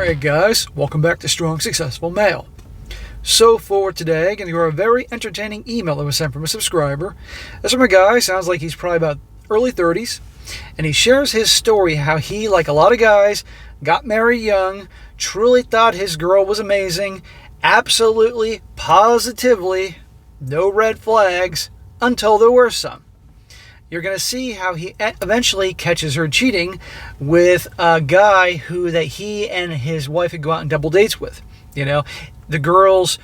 Alright guys, welcome back to Strong Successful Male. So for today, I'm going to go over a very entertaining email that was sent from a subscriber. This from a guy, sounds like he's probably about early 30s, and he shares his story how he, like a lot of guys, got married young, truly thought his girl was amazing, absolutely, positively, no red flags, until there were some. You're going to see how he eventually catches her cheating with a guy that he and his wife had gone on double dates with. You know, the girls,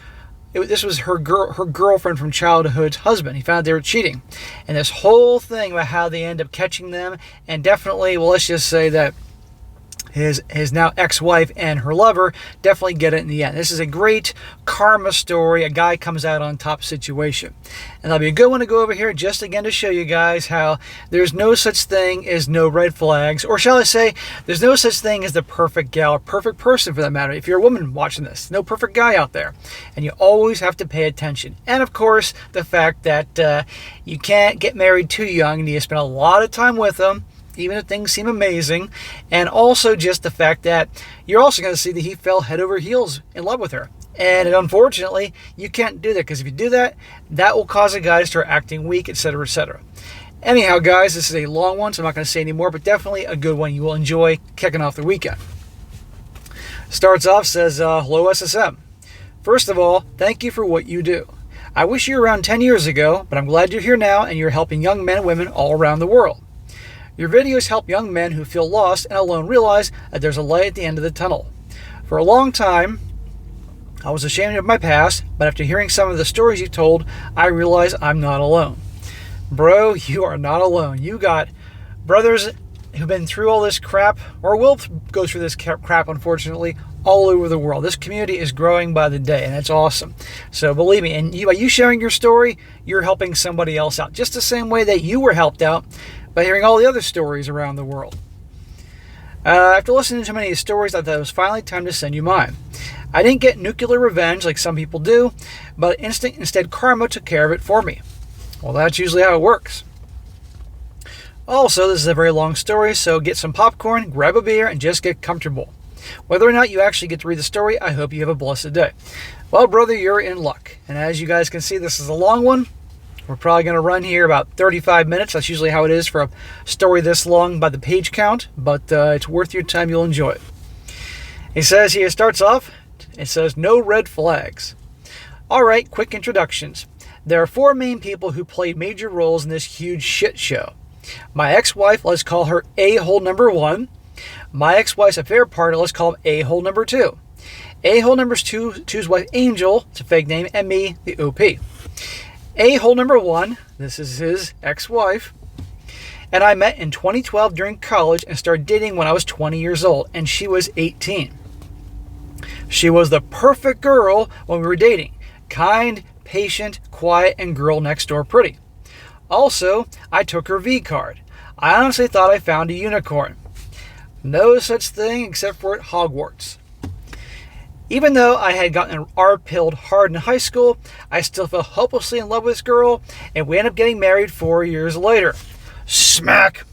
this was her girlfriend from childhood's husband. He found they were cheating. And this whole thing about how they end up catching them, and definitely, well, let's just say that his now ex-wife and her lover definitely get it in the end. This is a great karma story, a guy comes out on top situation. And that'll be a good one to go over here just again to show you guys how there's no such thing as no red flags, or shall I say, there's no such thing as the perfect gal or perfect person for that matter. If you're a woman watching this, no perfect guy out there. And you always have to pay attention. And of course, the fact that you can't get married too young and you spend a lot of time with them, even if things seem amazing. And also just the fact that you're also going to see that he fell head over heels in love with her. And unfortunately, you can't do that, because if you do that, that will cause a guy to start acting weak, etc., etc. Anyhow, guys, this is a long one, so I'm not going to say any more, but definitely a good one you will enjoy kicking off the weekend. Starts off, says, hello, SSM. First of all, thank you for what you do. I wish you were around 10 years ago, but I'm glad you're here now and you're helping young men and women all around the world. Your videos help young men who feel lost and alone realize that there's a light at the end of the tunnel. For a long time, I was ashamed of my past, but after hearing some of the stories you told, I realize I'm not alone. Bro, you are not alone. You got brothers who've been through all this crap, or will go through this crap, unfortunately, all over the world. This community is growing by the day, and that's awesome. So believe me, and by you sharing your story, you're helping somebody else out, just the same way that you were helped out by hearing all the other stories around the world. After listening to many stories, I thought it was finally time to send you mine. I didn't get nuclear revenge like some people do, but instead karma took care of it for me. Well, that's usually how it works. Also, this is a very long story, so get some popcorn, grab a beer, and just get comfortable. Whether or not you actually get to read the story, I hope you have a blessed day. Well, brother, you're in luck. And as you guys can see, this is a long one. We're probably going to run here about 35 minutes. That's usually how it is for a story this long by the page count, but it's worth your time. You'll enjoy it. He says here, starts off, it says, no red flags. All right, quick introductions. There are 4 main people who played major roles in this huge shit show. My ex-wife, let's call her a-hole number 1. My ex-wife's affair partner, let's call him a-hole number 2. A-hole number 2's wife, Angel, it's a fake name, and me, the OP. A-hole number 1, this is his ex-wife, and I met in 2012 during college and started dating when I was 20 years old, and she was 18. She was the perfect girl when we were dating. Kind, patient, quiet, and girl next door pretty. Also, I took her V card. I honestly thought I found a unicorn. No such thing except for at Hogwarts. Even though I had gotten R-pilled hard in high school, I still fell hopelessly in love with this girl, and we ended up getting married 4 years later. Smack!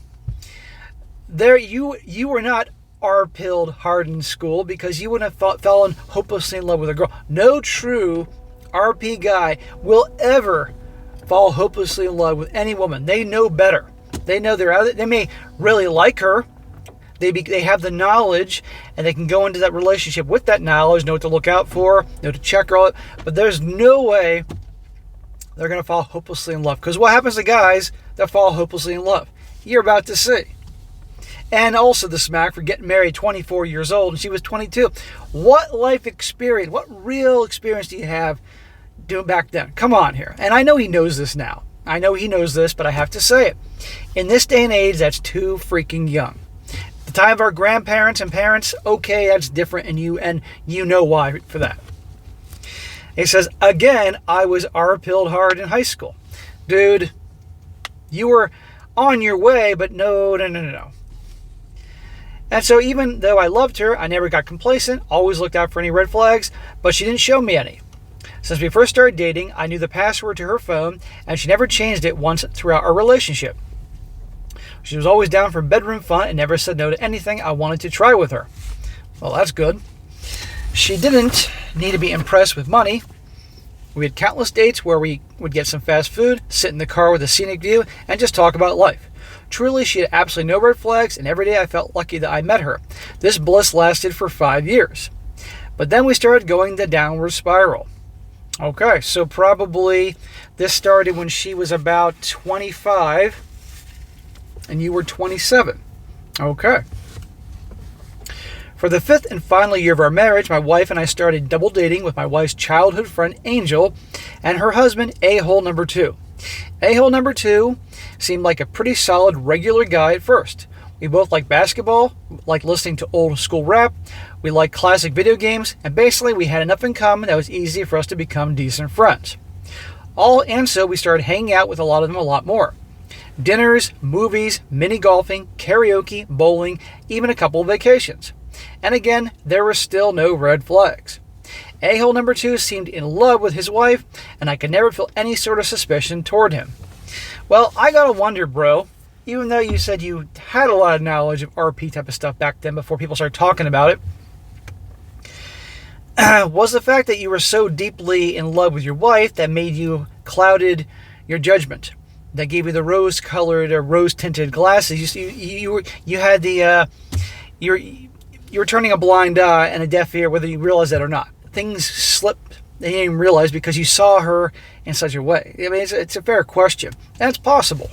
There, you were not R-pilled hard in school, because you wouldn't have fallen hopelessly in love with a girl. No true RP guy will ever fall hopelessly in love with any woman. They know better. They know they're out. They may really like her. They have the knowledge, and they can go into that relationship with that knowledge, know what to look out for, know to check her out. But there's no way they're going to fall hopelessly in love. Because what happens to guys that fall hopelessly in love? You're about to see. And also the smack for getting married 24 years old, and she was 22. What life experience, what real experience do you have doing back then? Come on here. And I know he knows this now. I know he knows this, but I have to say it. In this day and age, that's too freaking young. The time of our grandparents and parents, okay, that's different, and you know why for that. He says, again, I was R-pilled hard in high school. Dude, you were on your way, but no. And so even though I loved her, I never got complacent, always looked out for any red flags, but she didn't show me any. Since we first started dating, I knew the password to her phone, and she never changed it once throughout our relationship. She was always down for bedroom fun and never said no to anything I wanted to try with her. Well, that's good. She didn't need to be impressed with money. We had countless dates where we would get some fast food, sit in the car with a scenic view, and just talk about life. Truly, she had absolutely no red flags, and every day I felt lucky that I met her. This bliss lasted for 5 years. But then we started going the downward spiral. Okay, so probably this started when she was about 25 and you were 27. Okay. For the 5th and final year of our marriage, my wife and I started double dating with my wife's childhood friend Angel and her husband A-hole number 2. A-hole number 2 seemed like a pretty solid regular guy at first. We both liked basketball, liked listening to old school rap, we liked classic video games, and basically we had enough in common that it was easy for us to become decent friends. And so we started hanging out with a lot of them a lot more. Dinners, movies, mini golfing, karaoke, bowling, even a couple of vacations. And again, there were still no red flags. A-hole number 2 seemed in love with his wife, and I could never feel any sort of suspicion toward him. Well, I gotta wonder, bro, even though you said you had a lot of knowledge of RP type of stuff back then before people started talking about it, was the fact that you were so deeply in love with your wife that made you clouded your judgment, that gave you the rose-colored or rose-tinted glasses? You had the you were turning a blind eye and a deaf ear, whether you realized that or not. Things slipped and you didn't even realize because you saw her in such a way. I mean, it's a fair question, and it's possible.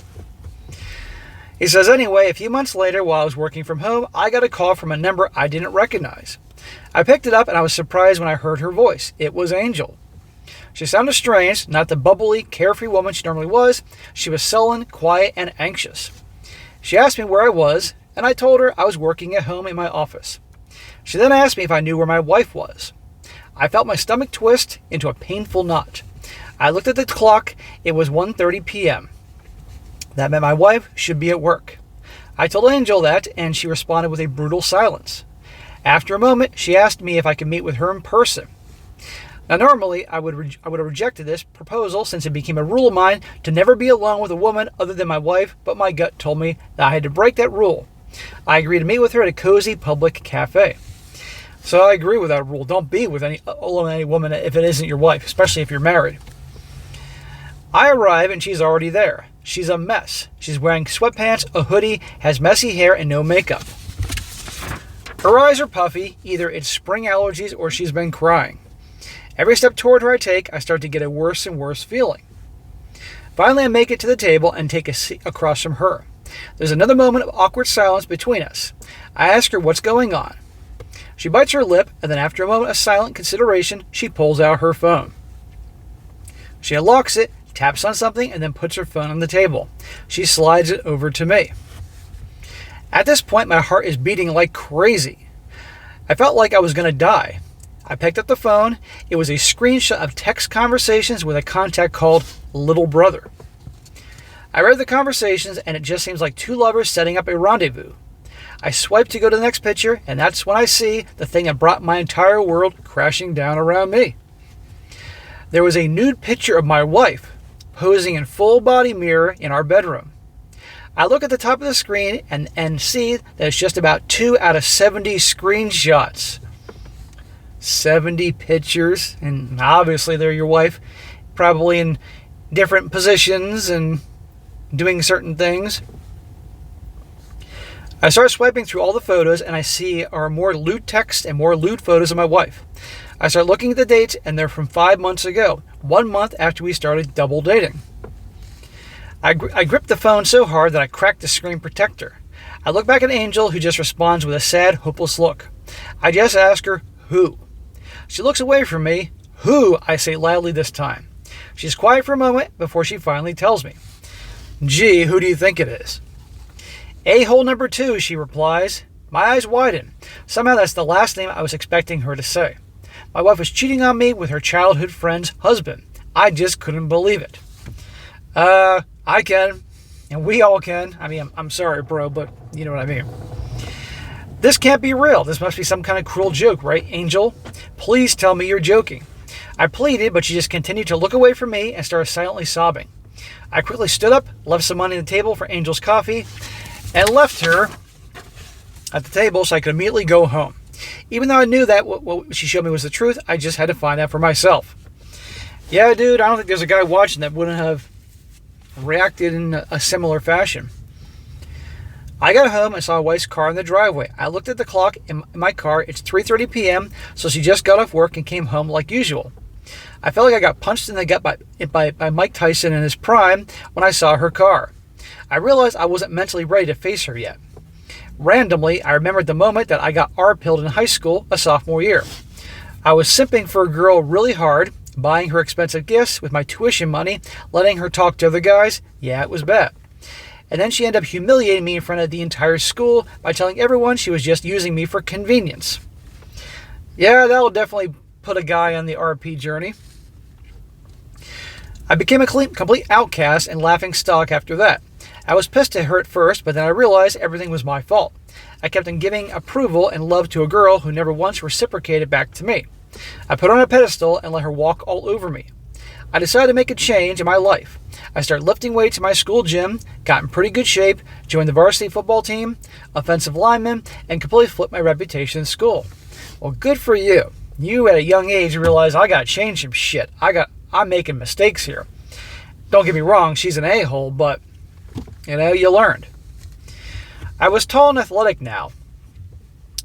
He says, anyway, a few months later, while I was working from home, I got a call from a number I didn't recognize. I picked it up and I was surprised when I heard her voice. It was Angel. She sounded strange, not the bubbly, carefree woman she normally was. She was sullen, quiet, and anxious. She asked me where I was, and I told her I was working at home in my office. She then asked me if I knew where my wife was. I felt my stomach twist into a painful knot. I looked at the clock. It was 1:30 p.m. That meant my wife should be at work. I told Angel that, and she responded with a brutal silence. After a moment, she asked me if I could meet with her in person. Now, normally, I would have rejected this proposal since it became a rule of mine to never be alone with a woman other than my wife, but my gut told me that I had to break that rule. I agreed to meet with her at a cozy public cafe. So I agree with that rule. Don't be with alone any woman if it isn't your wife, especially if you're married. I arrive and she's already there. She's a mess. She's wearing sweatpants, a hoodie, has messy hair, and no makeup. Her eyes are puffy. Either it's spring allergies or she's been crying. Every step toward her I take, I start to get a worse and worse feeling. Finally, I make it to the table and take a seat across from her. There's another moment of awkward silence between us. I ask her what's going on. She bites her lip, and then after a moment of silent consideration, she pulls out her phone. She unlocks it, taps on something, and then puts her phone on the table. She slides it over to me. At this point, my heart is beating like crazy. I felt like I was going to die. I picked up the phone. It was a screenshot of text conversations with a contact called Little Brother. I read the conversations, and it just seems like two lovers setting up a rendezvous. I swipe to go to the next picture, and that's when I see the thing that brought my entire world crashing down around me. There was a nude picture of my wife posing in full body mirror in our bedroom. I look at the top of the screen and see that it's just about 2 out of 70 screenshots. 70 pictures, and obviously they're your wife, probably in different positions and doing certain things. I start swiping through all the photos, and I see are more lewd text and more lewd photos of my wife. I start looking at the dates, and they're from 5 months ago, 1 month after we started double dating. I grip the phone so hard that I crack the screen protector. I look back at Angel, who just responds with a sad, hopeless look. I just ask her, who? She looks away from me. Who? I say loudly this time. She's quiet for a moment before she finally tells me. Gee, who do you think it is? A-hole number 2, she replies. My eyes widen. Somehow that's the last name I was expecting her to say. My wife was cheating on me with her childhood friend's husband. I just couldn't believe it. I can. And we all can. I mean, I'm sorry, bro, but you know what I mean. This can't be real. This must be some kind of cruel joke, right, Angel? Please tell me you're joking. I pleaded, but she just continued to look away from me and started silently sobbing. I quickly stood up, left some money on the table for Angel's coffee, and left her at the table so I could immediately go home. Even though I knew that what she showed me was the truth, I just had to find out for myself. Yeah, dude, I don't think there's a guy watching that wouldn't have reacted in a similar fashion. I got home and saw my wife's car in the driveway. I looked at the clock in my car. It's 3:30 p.m., so she just got off work and came home like usual. I felt like I got punched in the gut by Mike Tyson in his prime when I saw her car. I realized I wasn't mentally ready to face her yet. Randomly, I remembered the moment that I got R-pilled in high school, a sophomore year. I was simping for a girl really hard, buying her expensive gifts with my tuition money, letting her talk to other guys. Yeah, it was bad. And then she ended up humiliating me in front of the entire school by telling everyone she was just using me for convenience. Yeah, that will definitely put a guy on the RP journey. I became a complete outcast and laughingstock after that. I was pissed at her at first, but then I realized everything was my fault. I kept on giving approval and love to a girl who never once reciprocated back to me. I put her on a pedestal and let her walk all over me. I decided to make a change in my life. I started lifting weights in my school gym, got in pretty good shape, joined the varsity football team, offensive lineman, and completely flipped my reputation in school. Well, good for you. You at a young age realized I gotta change some shit. I'm making mistakes here. Don't get me wrong, she's an a-hole, but you learned. I was tall and athletic now.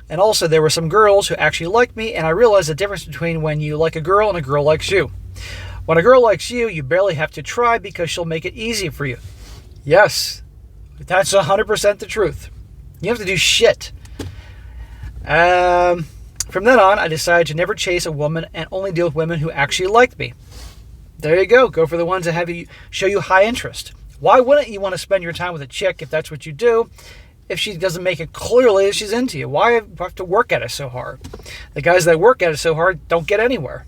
And also there were some girls who actually liked me, and I realized the difference between when you like a girl and a girl likes you. When a girl likes you, you barely have to try because she'll make it easy for you. Yes, that's 100% the truth. You have to do shit. From then on, I decided to never chase a woman and only deal with women who actually liked me. There you go. Go for the ones that show you high interest. Why wouldn't you want to spend your time with a chick if that's what you do, if she doesn't make it clearly that she's into you? Why have to work at it so hard? The guys that work at it so hard don't get anywhere.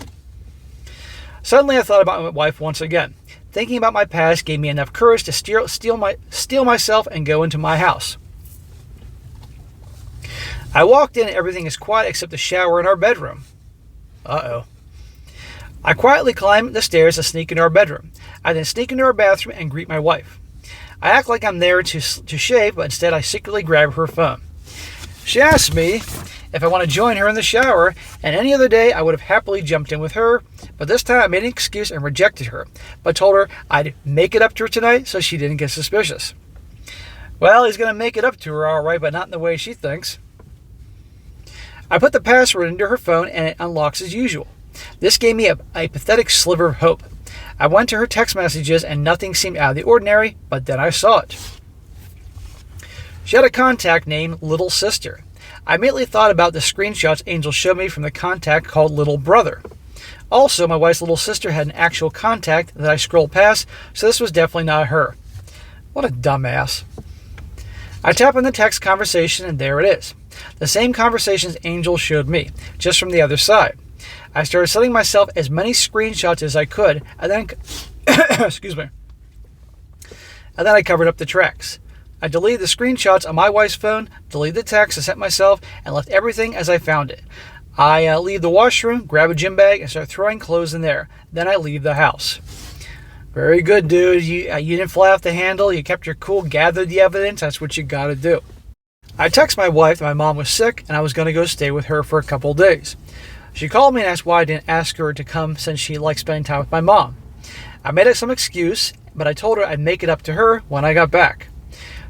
Suddenly I thought about my wife once again. Thinking about my past gave me enough courage to steal myself and go into my house. I walked in and everything is quiet except the shower in our bedroom. Uh-oh. I quietly climb the stairs to sneak into our bedroom. I then sneak into our bathroom and greet my wife. I act like I'm there to shave, but instead I secretly grab her phone. She asks me if I want to join her in the shower, and any other day I would have happily jumped in with her, but this time I made an excuse and rejected her, but told her I'd make it up to her tonight so she didn't get suspicious. Well, he's going to make it up to her all right, but not in the way she thinks. I put the password into her phone and it unlocks as usual. This gave me a pathetic sliver of hope. I went to her text messages and nothing seemed out of the ordinary, but then I saw it. She had a contact named Little Sister. I immediately thought about the screenshots Angel showed me from the contact called Little Brother. Also, my wife's little sister had an actual contact that I scrolled past, so this was definitely not her. What a dumbass. I tap on the text conversation and there it is. The same conversations Angel showed me, just from the other side. I started sending myself as many screenshots as I could, and then excuse me. And then I covered up the tracks. I deleted the screenshots on my wife's phone, deleted the text I sent myself, and left everything as I found it. I leave the washroom, grab a gym bag, and start throwing clothes in there. Then I leave the house. Very good, dude. You didn't fly off the handle. You kept your cool, gathered the evidence. That's what you gotta do. I texted my wife that my mom was sick, and I was gonna go stay with her for a couple days. She called me and asked why I didn't ask her to come since she likes spending time with my mom. I made up some excuse, but I told her I'd make it up to her when I got back.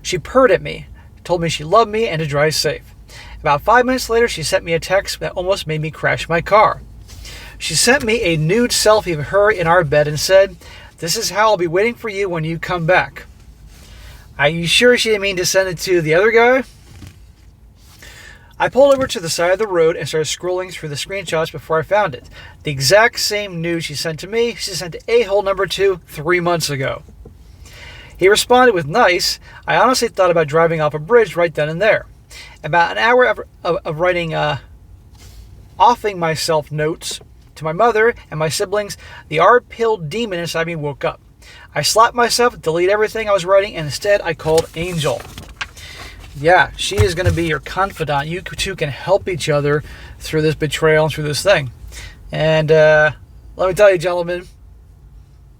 She purred at me, told me she loved me and to drive safe. About 5 minutes later, she sent me a text that almost made me crash my car. She sent me a nude selfie of her in our bed and said, "This is how I'll be waiting for you when you come back." Are you sure she didn't mean to send it to the other guy? I pulled over to the side of the road and started scrolling through the screenshots before I found it. The exact same nude she sent to me, she sent to a-hole number 2 3 months ago. He responded with nice. I honestly thought about driving off a bridge right then and there. About an hour of writing offing myself notes to my mother and my siblings, the R-pilled demon inside me woke up. I slapped myself, deleted everything I was writing, and instead I called Angel. Yeah, she is going to be your confidant. You two can help each other through this betrayal and through this thing. And let me tell you, gentlemen,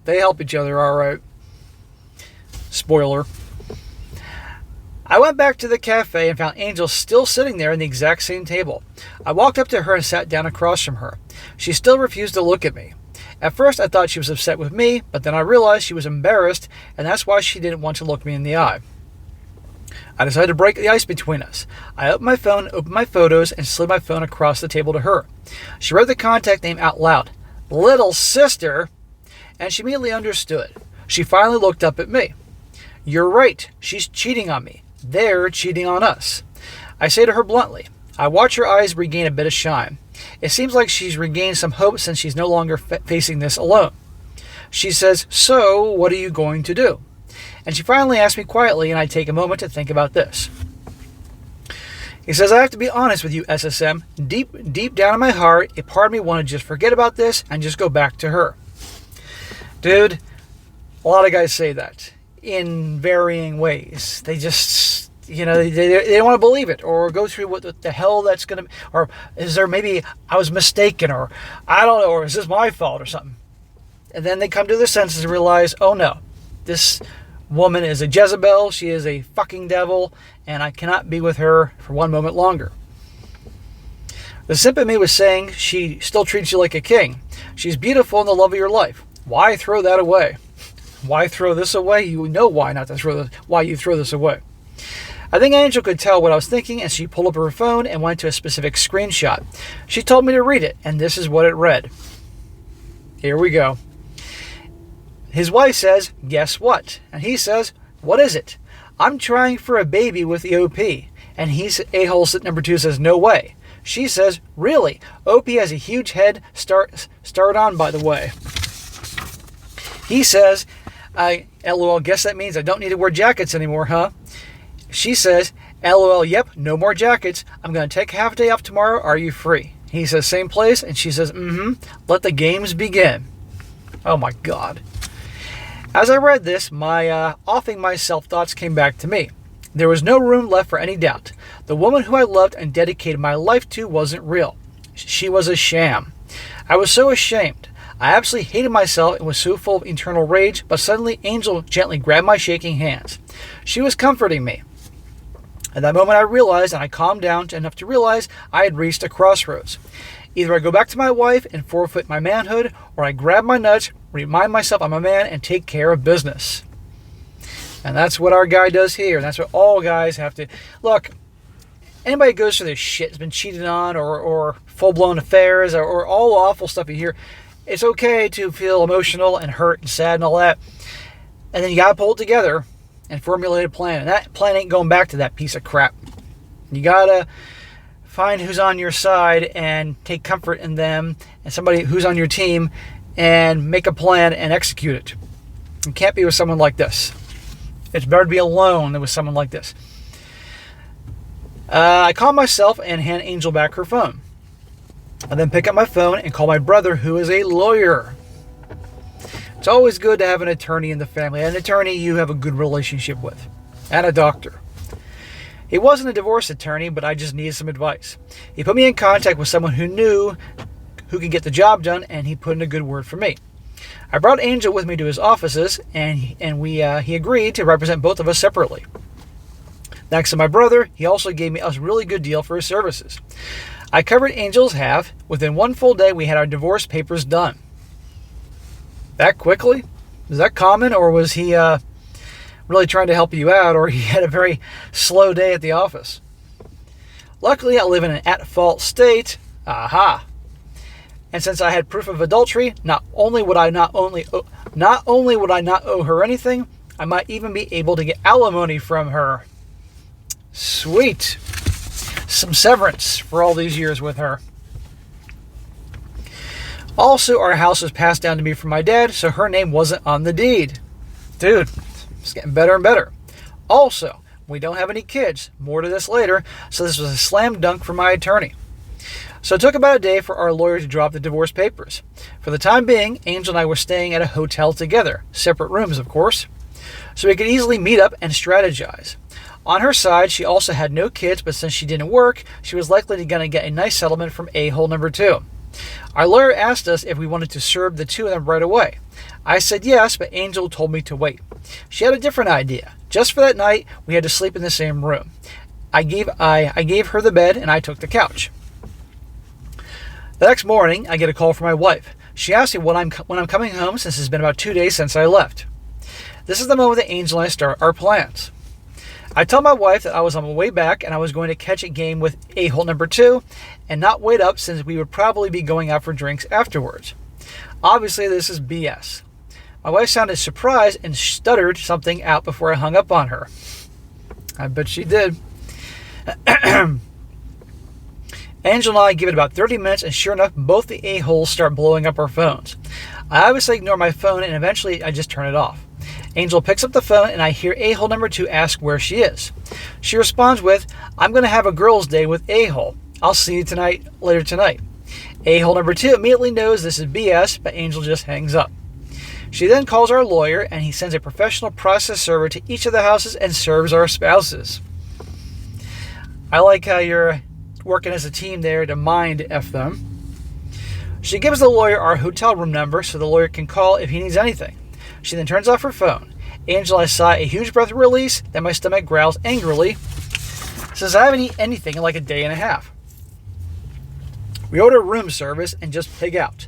they help each other all right. Spoiler. I went back to the cafe and found Angel still sitting there in the exact same table. I walked up to her and sat down across from her. She still refused to look at me. At first I thought she was upset with me, but then I realized she was embarrassed, and that's why she didn't want to look me in the eye. I decided to break the ice between us. I opened my phone, opened my photos, and slid my phone across the table to her. She read the contact name out loud. Little sister? And she immediately understood. She finally looked up at me. You're right. She's cheating on me. They're cheating on us. I say to her bluntly. I watch her eyes regain a bit of shine. It seems like she's regained some hope since she's no longer facing this alone. She says, so what are you going to do? And she finally asks me quietly, and I take a moment to think about this. He says, I have to be honest with you, SSM. Deep down in my heart, a part of me wanted to just forget about this and just go back to her. Dude, a lot of guys say that in varying ways. They just, they don't want to believe it or go through what the hell that's going to, or is there maybe I was mistaken, or I don't know, or is this my fault or something? And then they come to their senses and realize, oh no, this woman is a Jezebel, she is a fucking devil, and I cannot be with her for one moment longer. The simp in me was saying she still treats you like a king. She's beautiful and the love of your life. Why throw that away? Why throw this away? You know why not to throw this, why you throw this away. I think Angel could tell what I was thinking, and she pulled up her phone and went to a specific screenshot. She told me to read it, and this is what it read. Here we go. His wife says, guess what? And he says, what is it? I'm trying for a baby with the OP. And he's a-hole number 2 says, no way. She says, really? OP has a huge head. Start on, by the way. He says, LOL, guess that means I don't need to wear jackets anymore, huh? She says, LOL, yep, no more jackets. I'm going to take half a day off tomorrow. Are you free? He says, same place. And she says, let the games begin. Oh my God. As I read this, my offing myself thoughts came back to me. There was no room left for any doubt. The woman who I loved and dedicated my life to wasn't real. She was a sham. I was so ashamed. I absolutely hated myself and was so full of internal rage, but suddenly Angel gently grabbed my shaking hands. She was comforting me. At that moment I realized, and I calmed down enough to realize I had reached a crossroads. Either I go back to my wife and forfeit my manhood, or I grab my nuts, remind myself I'm a man, and take care of business. And that's what our guy does here. And that's what all guys have to. Look, anybody who goes through this shit, has been cheated on, or full-blown affairs, or all the awful stuff you hear, it's okay to feel emotional and hurt and sad and all that. And then you got to pull it together and formulate a plan. And that plan ain't going back to that piece of crap. You got to find who's on your side and take comfort in them, and somebody who's on your team, and make a plan and execute it. You can't be with someone like this. It's better to be alone than with someone like this. I call myself and hand Angel back her phone. I then pick up my phone and call my brother, who is a lawyer. It's always good to have an attorney in the family, an attorney you have a good relationship with, and a doctor. He wasn't a divorce attorney, but I just needed some advice. He put me in contact with someone who could get the job done, and he put in a good word for me. I brought Angel with me to his offices, and he agreed to represent both of us separately. Thanks to my brother, he also gave me a really good deal for his services. I covered Angel's half. Within one full day, we had our divorce papers done. That quickly? Is that common, or was he really trying to help you out, or he had a very slow day at the office? Luckily, I live in an at-fault state. Aha! And since I had proof of adultery, not only would I not owe her anything, I might even be able to get alimony from her. Sweet. Some severance for all these years with her. Also, our house was passed down to me from my dad, so her name wasn't on the deed. Dude, it's getting better and better. Also, we don't have any kids. More to this later, so this was a slam dunk for my attorney. So it took about a day for our lawyer to drop the divorce papers. For the time being, Angel and I were staying at a hotel together. Separate rooms, of course. So we could easily meet up and strategize. On her side, she also had no kids, but since she didn't work, she was likely going to get a nice settlement from a-hole number 2. Our lawyer asked us if we wanted to serve the two of them right away. I said yes, but Angel told me to wait. She had a different idea. Just for that night, we had to sleep in the same room. I gave her the bed and I took the couch. The next morning, I get a call from my wife. She asked me when I'm coming home since it's been about 2 days since I left. This is the moment that Angel and I start our plans. I tell my wife that I was on my way back and I was going to catch a game with a-hole number 2 and not wait up since we would probably be going out for drinks afterwards. Obviously, this is BS. My wife sounded surprised and stuttered something out before I hung up on her. I bet she did. Angel and I give it about 30 minutes, and sure enough, both the a-holes start blowing up our phones. I obviously ignore my phone, and eventually I just turn it off. Angel picks up the phone, and I hear a-hole number 2 ask where she is. She responds with, "I'm going to have a girls' day with a-hole. I'll see you later tonight." A-hole number 2 immediately knows this is BS, but Angel just hangs up. She then calls our lawyer, and he sends a professional process server to each of the houses and serves our spouses. I like how you're working as a team there to mind F them. She gives the lawyer our hotel room number so the lawyer can call if he needs anything. She then turns off her phone. Angel and I sigh a huge breath of release, then my stomach growls angrily. Says I haven't eaten anything in like a day and a half. We order room service and just pig out.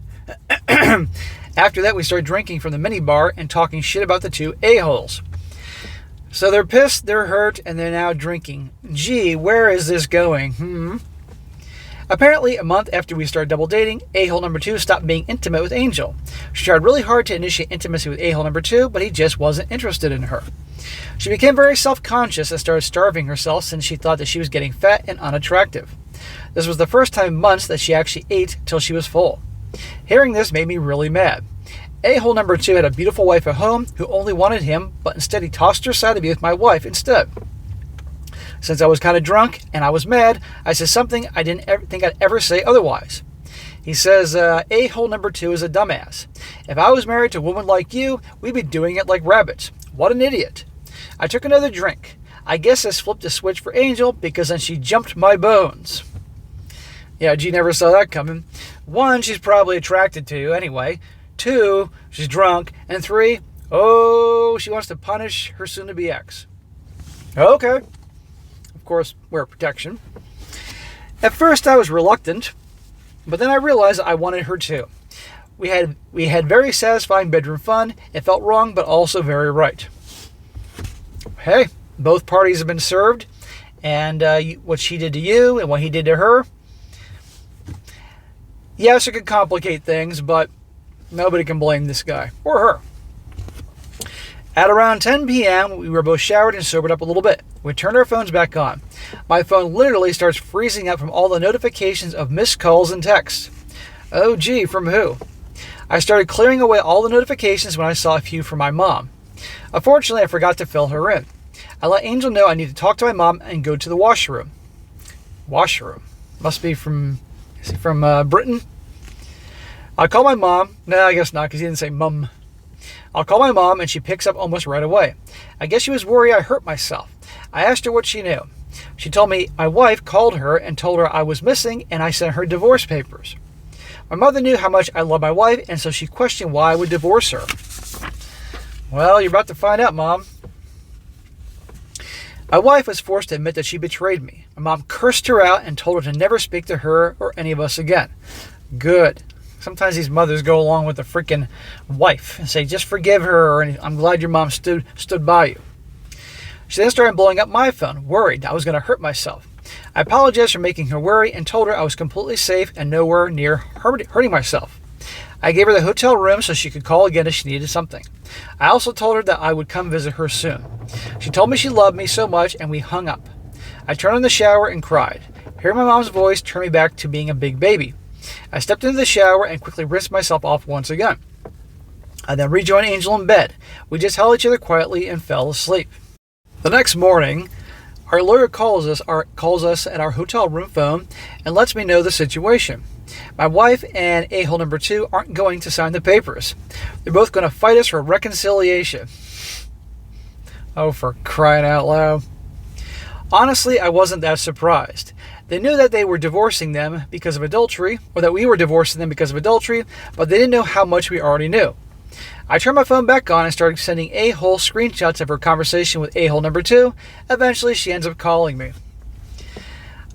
After that, we start drinking from the minibar and talking shit about the 2 a-holes. So they're pissed, they're hurt, and they're now drinking. Gee, where is this going? Apparently, a month after we started double dating, a-hole number 2 stopped being intimate with Angel. She tried really hard to initiate intimacy with a-hole number 2, but he just wasn't interested in her. She became very self-conscious and started starving herself since she thought that she was getting fat and unattractive. This was the first time in months that she actually ate till she was full. Hearing this made me really mad. A-hole number 2 had a beautiful wife at home who only wanted him, but instead he tossed her aside to be with my wife instead. Since I was kind of drunk and I was mad, I said something I didn't think I'd ever say otherwise. He says, a-hole number 2 is a dumbass. If I was married to a woman like you, we'd be doing it like rabbits. What an idiot. I took another drink. I guess this flipped a switch for Angel because then she jumped my bones. Yeah, G never saw that coming. 1, she's probably attracted to you anyway. 2, she's drunk. And 3, oh, she wants to punish her soon-to-be ex. Okay. Of course, wear protection. At first, I was reluctant, but then I realized I wanted her too. We had very satisfying bedroom fun. It felt wrong, but also very right. Hey, both parties have been served, and what she did to you and what he did to her. Yes, it could complicate things, but nobody can blame this guy or her. At around 10 p.m., we were both showered and sobered up a little bit. We turned our phones back on. My phone literally starts freezing up from all the notifications of missed calls and texts. Oh gee, from who? I started clearing away all the notifications when I saw a few from my mom. Unfortunately, I forgot to fill her in. I let Angel know I need to talk to my mom and go to the washroom. Washroom? Must be from... Is he from Britain? I call my mom. No, I guess not, because he didn't say mum. I'll call my mom, and she picks up almost right away. I guess she was worried I hurt myself. I asked her what she knew. She told me my wife called her and told her I was missing, and I sent her divorce papers. My mother knew how much I love my wife, and so she questioned why I would divorce her. Well, you're about to find out, Mom. My wife was forced to admit that she betrayed me. My mom cursed her out and told her to never speak to her or any of us again. Good. Sometimes these mothers go along with the freaking wife and say, just forgive her, or I'm glad your mom stood by you. She then started blowing up my phone, worried I was going to hurt myself. I apologized for making her worry and told her I was completely safe and nowhere near hurting myself. I gave her the hotel room so she could call again if she needed something. I also told her that I would come visit her soon. She told me she loved me so much, and we hung up. I turned on the shower and cried. Hearing my mom's voice turned me back to being a big baby. I stepped into the shower and quickly rinsed myself off once again. I then rejoined Angel in bed. We just held each other quietly and fell asleep. The next morning, our lawyer calls us at our hotel room phone and lets me know the situation. My wife and a-hole number 2 aren't going to sign the papers. They're both going to fight us for reconciliation. Oh, for crying out loud. Honestly, I wasn't that surprised. They knew that they were divorcing them because of adultery, or that we were divorcing them because of adultery, but they didn't know how much we already knew. I turned my phone back on and started sending a-hole screenshots of her conversation with a-hole number 2. Eventually, she ends up calling me.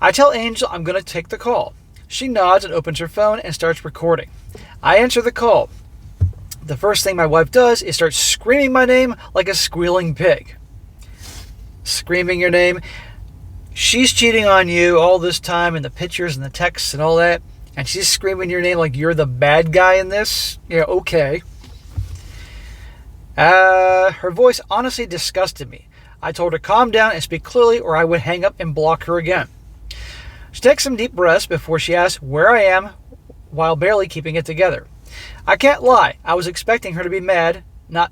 I tell Angel I'm going to take the call. She nods and opens her phone and starts recording. I answer the call. The first thing my wife does is start screaming my name like a squealing pig. Screaming your name. She's cheating on you all this time in the pictures and the texts and all that. And she's screaming your name like you're the bad guy in this. Yeah, okay. Her voice honestly disgusted me. I told her calm down and speak clearly or I would hang up and block her again. She takes some deep breaths before she asks where I am while barely keeping it together. I can't lie. I was expecting her to be mad, not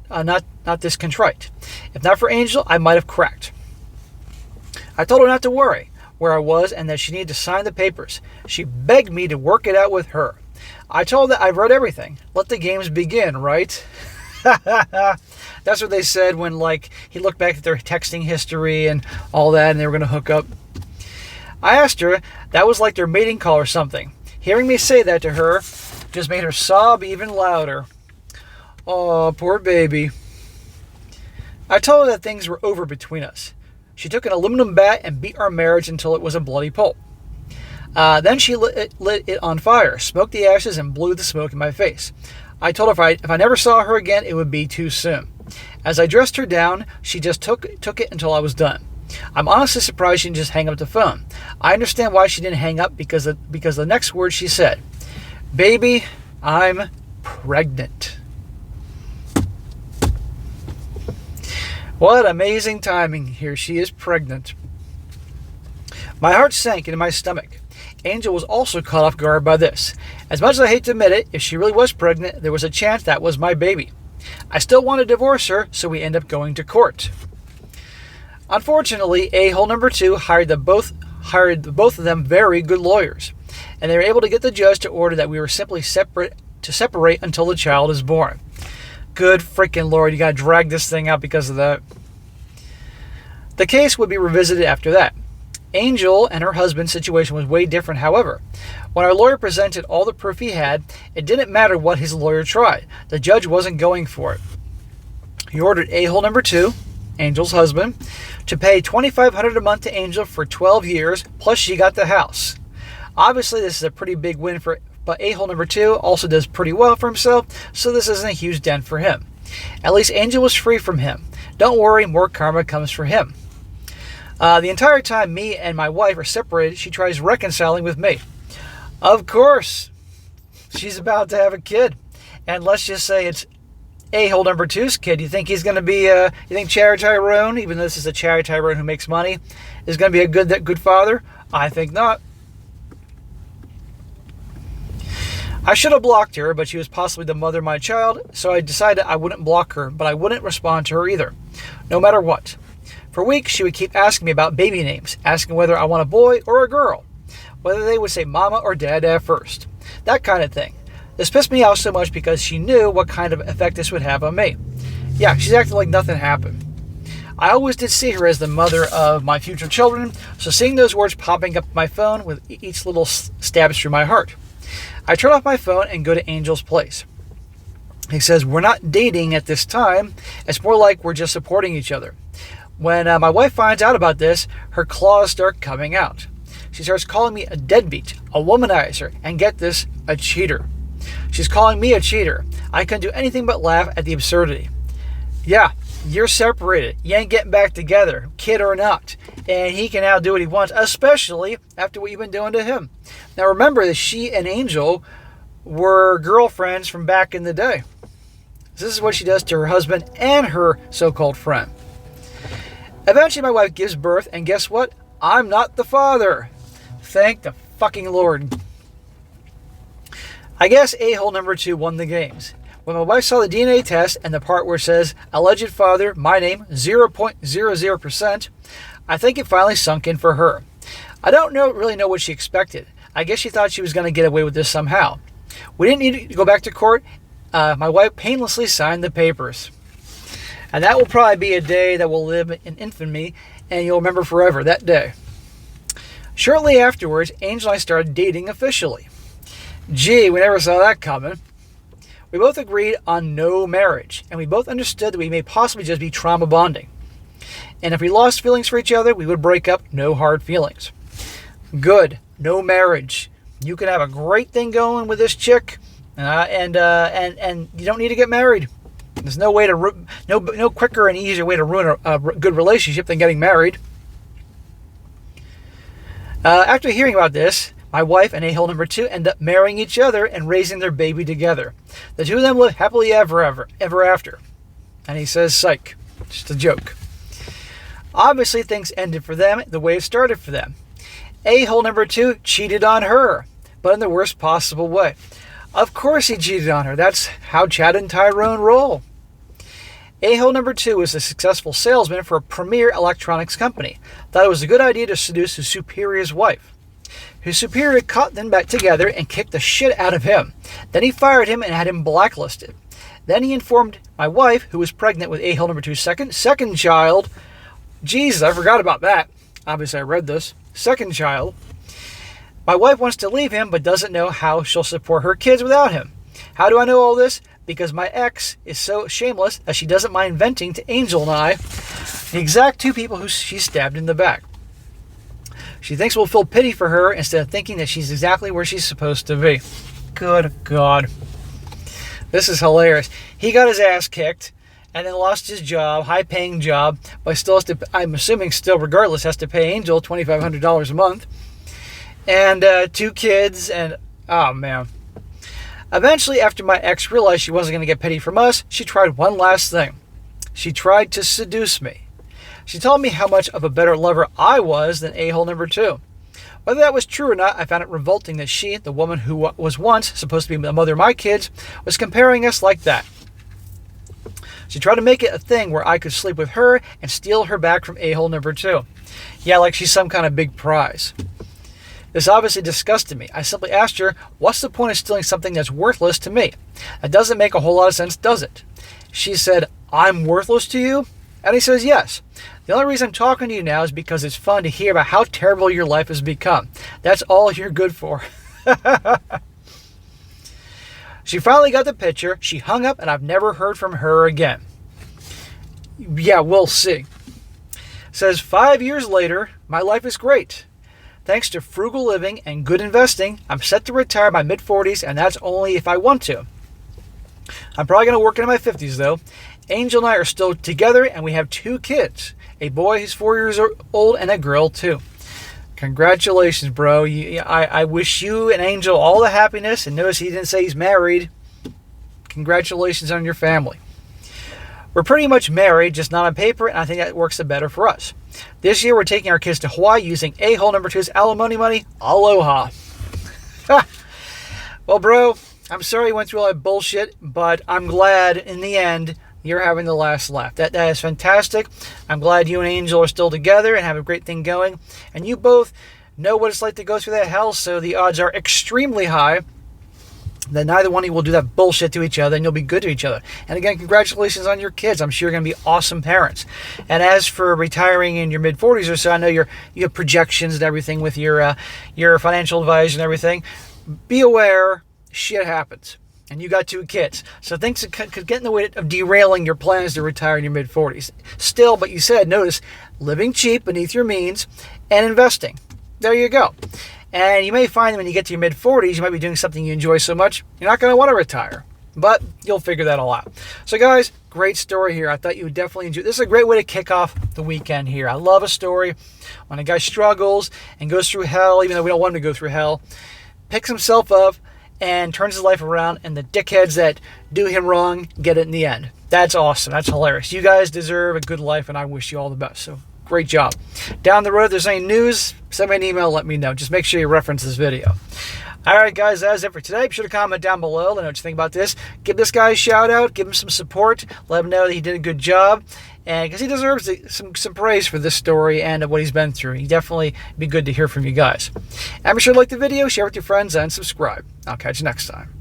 this contrite. If not for Angel, I might have cracked. I told her not to worry where I was and that she needed to sign the papers. She begged me to work it out with her. I told her that I've read everything. Let the games begin, right? That's what they said when, like, he looked back at their texting history and all that and they were going to hook up. I asked her, that was like their mating call or something. Hearing me say that to her just made her sob even louder. Oh, poor baby. I told her that things were over between us. She took an aluminum bat and beat our marriage until it was a bloody pulp. Then she lit it on fire, smoked the ashes, and blew the smoke in my face. I told her if I never saw her again, it would be too soon. As I dressed her down, she just took it until I was done. I'm honestly surprised she didn't just hang up the phone. I understand why she didn't hang up because the next word she said, "Baby, I'm pregnant." What amazing timing. Here she is pregnant. My heart sank into my stomach. Angel was also caught off guard by this. As much as I hate to admit it, if she really was pregnant, there was a chance that was my baby. I still want to divorce her, so we end up going to court. Unfortunately, a-hole number 2 hired both of them very good lawyers, and they were able to get the judge to order that we were simply separate until the child is born. Good freaking Lord, you gotta drag this thing out because of that. The case would be revisited after that. Angel and her husband's situation was way different, however. When our lawyer presented all the proof he had, it didn't matter what his lawyer tried. The judge wasn't going for it. He ordered a-hole number 2, Angel's husband, to pay $2,500 a month to Angel for 12 years, plus she got the house. Obviously, this is a pretty big win but a-hole number 2 also does pretty well for himself, so this isn't a huge dent for him. At least Angel was free from him. Don't worry, more karma comes for him. The entire time me and my wife are separated, she tries reconciling with me. Of course, she's about to have a kid. And let's just say it's a-hole number 2's kid. You think he's going to be, you think Cherry Tyrone, even though this is a Cherry Tyrone who makes money, is going to be a good father? I think not. I should have blocked her, but she was possibly the mother of my child, so I decided I wouldn't block her, but I wouldn't respond to her either, no matter what. For weeks, she would keep asking me about baby names, asking whether I want a boy or a girl, whether they would say mama or dad at first, that kind of thing. This pissed me off so much because she knew what kind of effect this would have on me. Yeah, she's acting like nothing happened. I always did see her as the mother of my future children, so seeing those words popping up on my phone with each little stabs through my heart. I turn off my phone and go to Angel's place. He says, we're not dating at this time. It's more like we're just supporting each other. When my wife finds out about this, her claws start coming out. She starts calling me a deadbeat, a womanizer, and get this, a cheater. She's calling me a cheater. I couldn't do anything but laugh at the absurdity. Yeah, you're separated. You ain't getting back together, kid or not. And he can now do what he wants, especially after what you've been doing to him. Now remember that she and Angel were girlfriends from back in the day. This is what she does to her husband and her so-called friend. Eventually my wife gives birth, and guess what? I'm not the father. Thank the fucking Lord. I guess a-hole number 2 won the games. When my wife saw the DNA test and the part where it says, alleged father, my name, 0.00%, I think it finally sunk in for her. I don't really know what she expected. I guess she thought she was going to get away with this somehow. We didn't need to go back to court. My wife painlessly signed the papers. And that will probably be a day that will live in infamy, and you'll remember forever that day. Shortly afterwards, Angel and I started dating officially. Gee, we never saw that coming. We both agreed on no marriage, and we both understood that we may possibly just be trauma bonding. And if we lost feelings for each other, we would break up, no hard feelings. Good, no marriage. You can have a great thing going with this chick, and you don't need to get married. There's no way to no quicker and easier way to ruin a good relationship than getting married. After hearing about this, my wife and a-hole number 2 end up marrying each other and raising their baby together. The two of them live happily ever after. And he says, psych. Just a joke. Obviously, things ended for them the way it started for them. A-hole number 2 cheated on her, but in the worst possible way. Of course he cheated on her. That's how Chad and Tyrone roll. A-hole number 2 is a successful salesman for a premier electronics company. Thought it was a good idea to seduce his superior's wife. His superior caught them back together and kicked the shit out of him. Then he fired him and had him blacklisted. Then he informed my wife, who was pregnant with a-hole number 2's second child. Jesus, I forgot about that. Obviously, I read this. Second child. My wife wants to leave him, but doesn't know how she'll support her kids without him. How do I know all this? Because my ex is so shameless that she doesn't mind venting to Angel and I, the exact two people who she stabbed in the back. She thinks we'll feel pity for her instead of thinking that she's exactly where she's supposed to be. Good God. This is hilarious. He got his ass kicked and then lost his job, high-paying job, but still has to, I'm assuming still regardless, has to pay Angel $2,500 a month. And 2 kids, and oh man. Eventually, after my ex realized she wasn't going to get pity from us, she tried one last thing. She tried to seduce me. She told me how much of a better lover I was than a-hole number 2. Whether that was true or not, I found it revolting that she, the woman who was once supposed to be the mother of my kids, was comparing us like that. She tried to make it a thing where I could sleep with her and steal her back from a-hole number 2. Yeah, like she's some kind of big prize. This obviously disgusted me. I simply asked her, what's the point of stealing something that's worthless to me? That doesn't make a whole lot of sense, does it? She said, I'm worthless to you? And he says, yes. The only reason I'm talking to you now is because it's fun to hear about how terrible your life has become. That's all you're good for. She finally got the picture. She hung up, and I've never heard from her again. Yeah, we'll see. Says, 5 years later, my life is great. Thanks to frugal living and good investing, I'm set to retire by mid-40s, and that's only if I want to. I'm probably going to work into my 50s, though. Angel and I are still together, and we have 2 kids. A boy who's 4 years old and a girl, too. Congratulations, bro. I wish you and Angel all the happiness, and notice he didn't say he's married. Congratulations on your family. We're pretty much married, just not on paper, and I think that works the better for us. This year, we're taking our kids to Hawaii using a-hole number 2's alimony money. Aloha. Well, bro, I'm sorry you went through all that bullshit, but I'm glad in the end you're having the last laugh. That is fantastic. I'm glad you and Angel are still together and have a great thing going. And you both know what it's like to go through that hell, so the odds are extremely high that neither one of you will do that bullshit to each other, and you'll be good to each other. And again, congratulations on your kids. I'm sure you're going to be awesome parents. And as for retiring in your mid-40s or so, I know you have projections and everything with your financial advisor and everything. Be aware, shit happens. And you got 2 kids. So things could get in the way of derailing your plans to retire in your mid-40s. Still, but you said, notice, living cheap beneath your means and investing. There you go. And you may find that when you get to your mid-40s, you might be doing something you enjoy so much, you're not going to want to retire. But you'll figure that all out. So guys, great story here. I thought you would definitely enjoy. This is a great way to kick off the weekend here. I love a story when a guy struggles and goes through hell, even though we don't want him to go through hell, picks himself up and turns his life around, and the dickheads that do him wrong get it in the end. That's awesome. That's hilarious. You guys deserve a good life, and I wish you all the best. So great job. Down the road, if there's any news, send me an email, let me know. Just make sure you reference this video. All right, guys, that's it for today. Be sure to comment down below. Let me know what you think about this. Give this guy a shout out. Give him some support. Let him know that he did a good job. And because he deserves some praise for this story and what he's been through. He definitely be good to hear from you guys. And be sure to like the video, share with your friends, and subscribe. I'll catch you next time.